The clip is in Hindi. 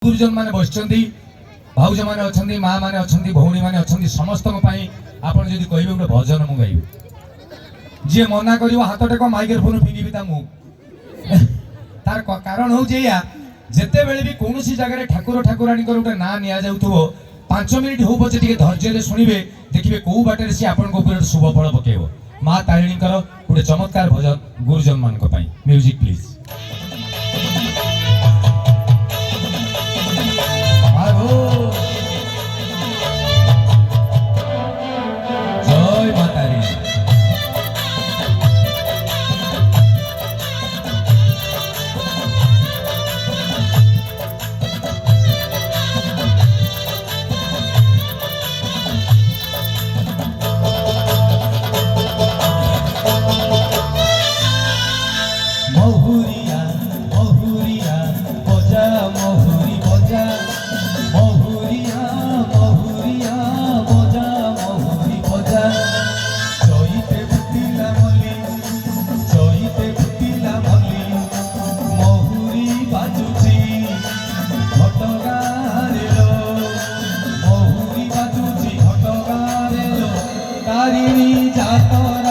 गुरुजन माने बसचंदी भाउज माने अछंदी माँ माने अछंदी भौणी माने अछंदी समस्त आपण जदि कहबे गोटे भजन मु गाइबे जे मना करिवो हाथ टेक माइक्रोफोन फिंगिबी ता मु तार कारण हो जेया जेते बेले भी कोनोसी जगह ठाकुर ठाकुराणी को गोटे ना निया जाउथबो 5 मिनिट हो बचे टिके धैर्य रे सुनिबे देखिबे को बाटे से आपण को ऊपर शुभ फल पकेबो माँ तारिणी कर गोटे चमत्कार भजन गुरुजन मान को पई म्यूजिक प्लीज। जय माता री महुरिया महुरिया बजा महुरी बजा महुरिया महुरिया बजा महुरी बजा चईते फुटिला मली महुरी बाजुची घटगारे लो महुरी बाजुची घटगारे लो तारिणी जातरा